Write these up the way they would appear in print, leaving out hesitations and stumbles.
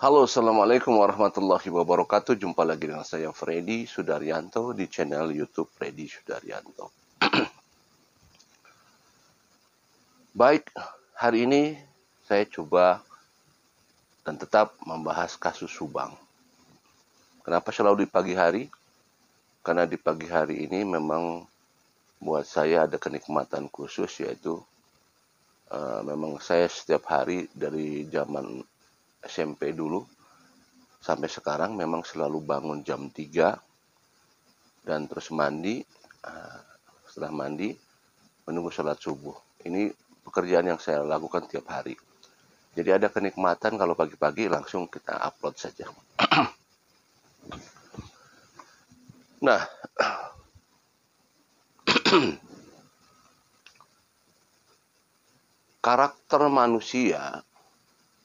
Halo, Assalamualaikum warahmatullahi wabarakatuh. Jumpa lagi dengan saya Freddy Sudaryanto di channel YouTube Freddy Sudaryanto. Baik, hari ini saya coba dan tetap membahas kasus Subang. Kenapa selalu di pagi hari? Karena di pagi hari ini memang buat saya ada kenikmatan khusus, yaitu memang saya setiap hari dari zaman SMP dulu sampai sekarang memang selalu bangun jam 3 dan terus mandi. Setelah mandi menunggu sholat subuh. Ini pekerjaan yang saya lakukan tiap hari. Jadi ada kenikmatan kalau pagi-pagi langsung kita upload saja. Nah, karakter manusia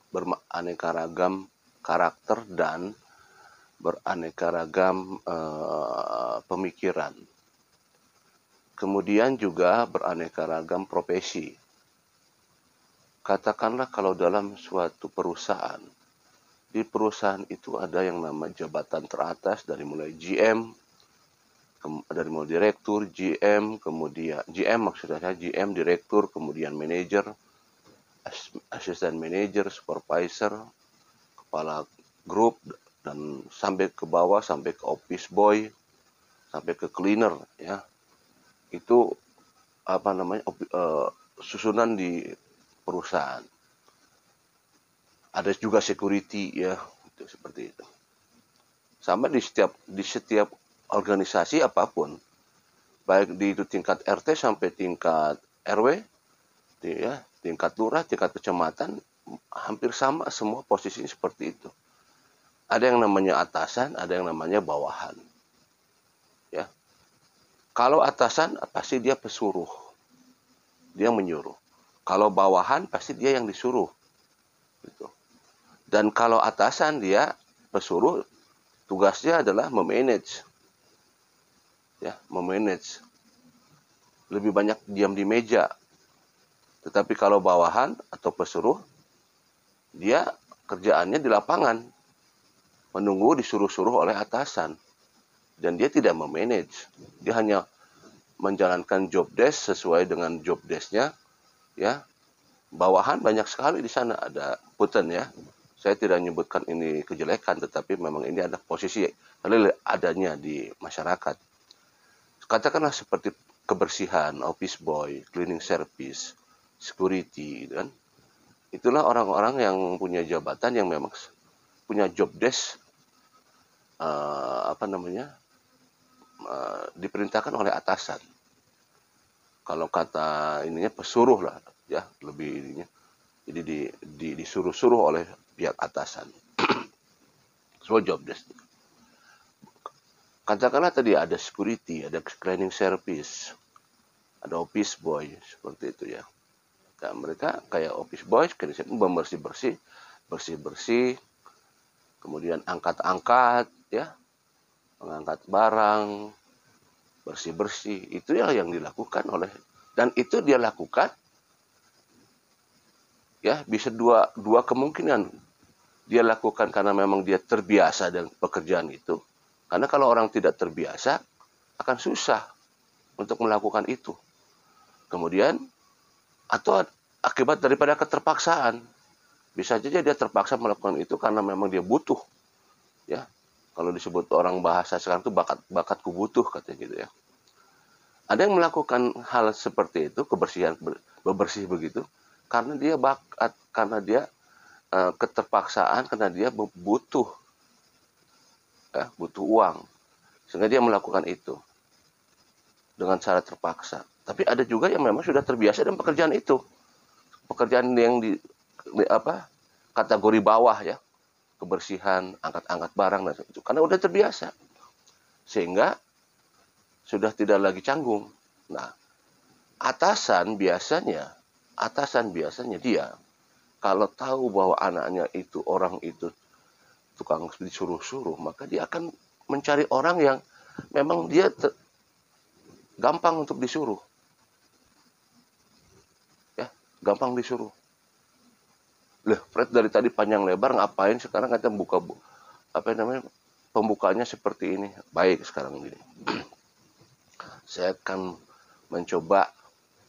beraneka ragam karakter dan beraneka ragam pemikiran. Kemudian juga beraneka ragam profesi. Katakanlah kalau dalam suatu perusahaan, di perusahaan itu ada yang nama jabatan teratas dari mulai GM, dari mulai direktur, GM, kemudian GM maksudnya GM, direktur, kemudian manajer, asisten manajer, supervisor, kepala grup, dan sampai ke bawah, sampai ke office boy, sampai ke cleaner, ya. Itu apa namanya susunan di perusahaan. Ada juga security, ya, itu seperti itu. Sama di setiap organisasi apapun, baik di itu tingkat RT sampai tingkat RW, ya, tingkat lurah, tingkat kecamatan, hampir sama semua posisinya seperti itu. Ada yang namanya atasan, ada yang namanya bawahan. Ya. Kalau atasan pasti dia pesuruh. Dia menyuruh. Kalau bawahan pasti dia yang disuruh. Gitu. Dan kalau atasan dia pesuruh, tugasnya adalah memanage. Ya, memanage. Lebih banyak diam di meja. Tetapi kalau bawahan atau pesuruh, dia kerjaannya di lapangan. Menunggu disuruh-suruh oleh atasan. Dan dia tidak memanage. Dia hanya menjalankan job desk sesuai dengan job desk-nya, ya. Bawahan banyak sekali di sana, ada punten, ya. Saya tidak menyebutkan ini kejelekan, tetapi memang ini ada posisi adanya di masyarakat. Katakanlah seperti kebersihan, office boy, cleaning service, security, gitu kan. Itulah orang-orang yang punya jabatan yang memang punya job desk diperintahkan oleh atasan. Kalau kata ininya pesuruh lah, ya, lebih ininya. Jadi disuruh-suruh oleh pihak atasan. Semua job desk. Katakanlah tadi ada security, ada cleaning service, ada office boy, seperti itu, ya. Dan mereka kayak office boy, bersih-bersih, bersih-bersih, kemudian angkat-angkat, ya, mengangkat barang, bersih-bersih. Itu yang dilakukan oleh, dan itu dia lakukan, ya, bisa dua kemungkinan. Dia lakukan karena memang dia terbiasa dengan pekerjaan itu. Karena kalau orang tidak terbiasa, akan susah untuk melakukan itu. Kemudian, atau akibat daripada keterpaksaan. Bisa saja dia terpaksa melakukan itu karena memang dia butuh. Ya, kalau disebut orang bahasa sekarang itu bakatku butuh, katanya gitu, ya. Ada yang melakukan hal seperti itu, kebersihan, bebersih begitu, karena dia bakat, karena dia keterpaksaan, karena dia butuh, ya, butuh uang, sehingga dia melakukan itu dengan cara terpaksa. Tapi ada juga yang memang sudah terbiasa dengan pekerjaan itu, pekerjaan yang di kategori bawah, ya, kebersihan, angkat-angkat barang, dan itu karena udah terbiasa, sehingga sudah tidak lagi canggung. Nah, atasan biasanya dia kalau tahu bahwa anaknya itu, orang itu tukang disuruh-suruh, maka dia akan mencari orang yang memang dia gampang untuk disuruh. Ya, gampang disuruh. Loh, Fred dari tadi panjang lebar ngapain sekarang kita buka pembukaannya seperti ini. Baik, sekarang gini. Saya akan mencoba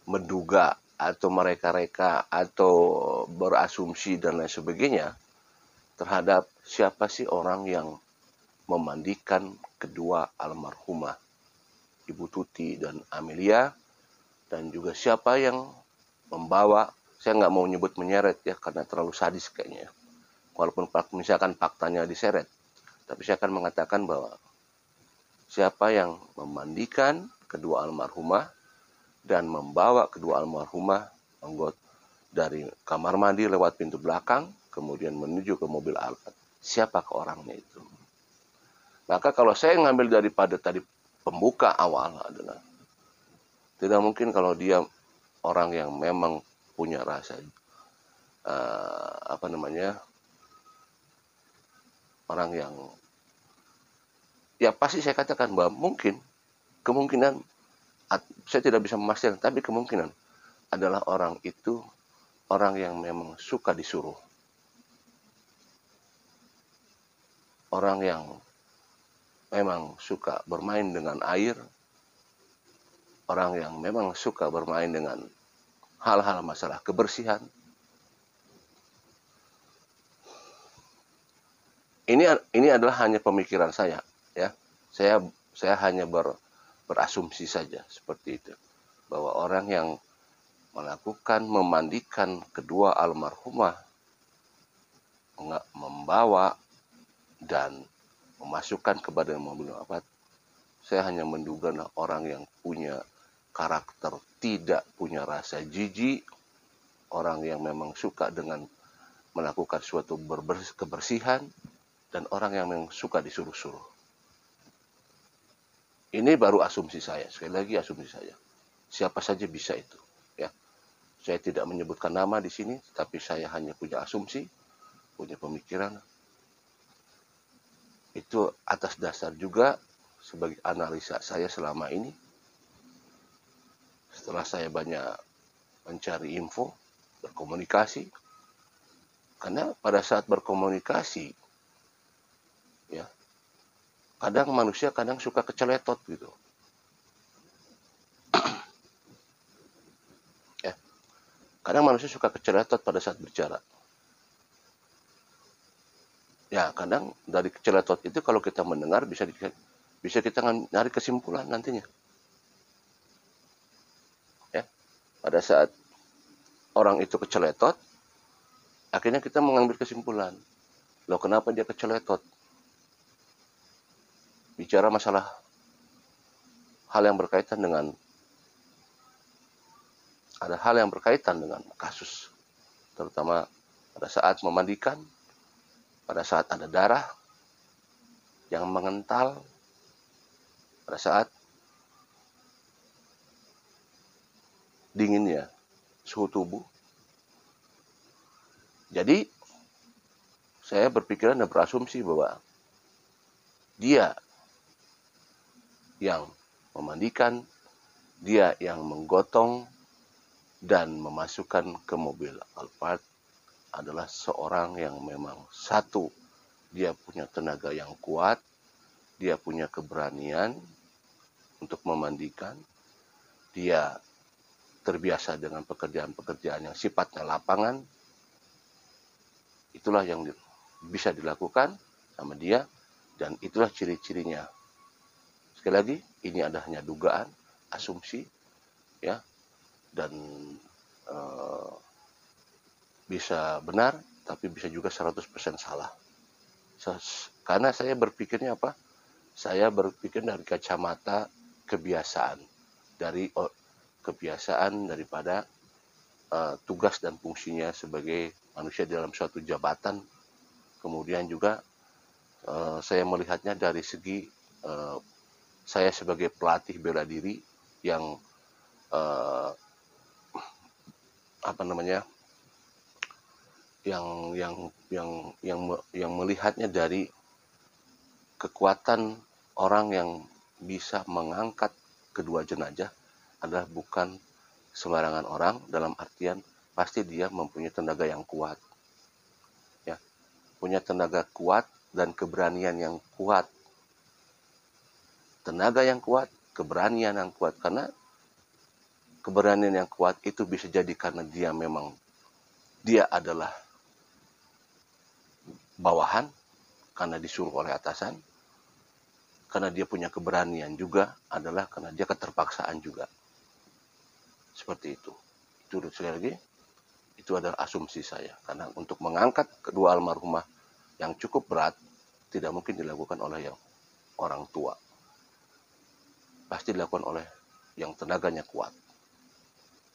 menduga atau mereka-reka atau berasumsi dan lain sebagainya terhadap siapa sih orang yang memandikan kedua almarhumah Ibu Tuti dan Amelia, dan juga siapa yang membawa, saya nggak mau nyebut menyeret ya karena terlalu sadis kayaknya, walaupun misalkan faktanya diseret, tapi saya akan mengatakan bahwa siapa yang memandikan kedua almarhumah dan membawa kedua almarhumah dari kamar mandi lewat pintu belakang, kemudian menuju ke mobil Alphard. Siapakah orangnya itu? Maka kalau saya ngambil daripada tadi pembuka awal adalah, tidak mungkin kalau dia orang yang memang punya rasa, orang yang, ya pasti saya katakan bahwa kemungkinan, saya tidak bisa memastikan, tapi kemungkinan adalah orang itu orang yang memang suka disuruh. Orang yang memang suka bermain dengan air. Orang yang memang suka bermain dengan hal-hal masalah kebersihan. Ini adalah hanya pemikiran saya, ya. Saya hanya berasumsi saja seperti itu, bahwa orang yang melakukan memandikan kedua almarhumah, membawa dan memasukkan kepada mobil Alphard, saya hanya menduga orang yang punya karakter tidak punya rasa jijik, orang yang memang suka dengan melakukan suatu kebersihan, dan orang yang memang suka disuruh-suruh. Ini baru asumsi saya, sekali lagi asumsi saya. Siapa saja bisa itu, ya. Saya tidak menyebutkan nama di sini, tapi saya hanya punya asumsi, punya pemikiran. Itu atas dasar juga sebagai analisa saya selama ini. Setelah saya banyak mencari info, berkomunikasi, karena pada saat berkomunikasi, ya, kadang manusia suka keceletot gitu. Ya, kadang manusia suka keceletot pada saat bicara. Ya, kadang dari keceletot itu kalau kita mendengar bisa kita nyari kesimpulan nantinya. Ya, pada saat orang itu keceletot, akhirnya kita mengambil kesimpulan. Loh, kenapa dia keceletot? Bicara masalah hal yang berkaitan dengan, ada hal yang berkaitan dengan kasus, terutama pada saat memandikan, pada saat ada darah yang mengental, pada saat dinginnya suhu tubuh. Jadi saya berpikiran dan berasumsi bahwa dia yang memandikan, dia yang menggotong dan memasukkan ke mobil Alphard adalah seorang yang memang satu, dia punya tenaga yang kuat, dia punya keberanian untuk memandikan, dia terbiasa dengan pekerjaan-pekerjaan yang sifatnya lapangan. Itulah yang bisa dilakukan sama dia, dan itulah ciri-cirinya. Sekali lagi, ini adalah hanya dugaan, asumsi, ya, dan bisa benar, tapi bisa juga 100% salah. Karena saya berpikirnya apa? Saya berpikir dari kacamata kebiasaan, daripada tugas dan fungsinya sebagai manusia dalam suatu jabatan. Kemudian juga saya melihatnya dari segi saya sebagai pelatih bela diri yang yang melihatnya dari kekuatan orang yang bisa mengangkat kedua jenazah adalah bukan sembarangan orang, dalam artian pasti dia mempunyai tenaga yang kuat. punya tenaga kuat dan keberanian yang kuat. Tenaga yang kuat, keberanian yang kuat. Karena keberanian yang kuat itu bisa jadi karena dia adalah bawahan, karena disuruh oleh atasan. Karena dia punya keberanian juga adalah karena dia keterpaksaan juga. Seperti itu. Itu sekali lagi, itu adalah asumsi saya. Karena untuk mengangkat kedua almarhumah yang cukup berat, tidak mungkin dilakukan oleh yang orang tua. Pasti dilakukan oleh yang tenaganya kuat.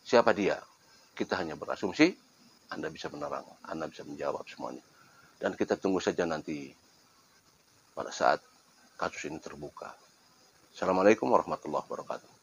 Siapa dia? Kita hanya berasumsi, Anda bisa menerang, Anda bisa menjawab semuanya. Dan kita tunggu saja nanti pada saat kasus ini terbuka. Assalamualaikum warahmatullahi wabarakatuh.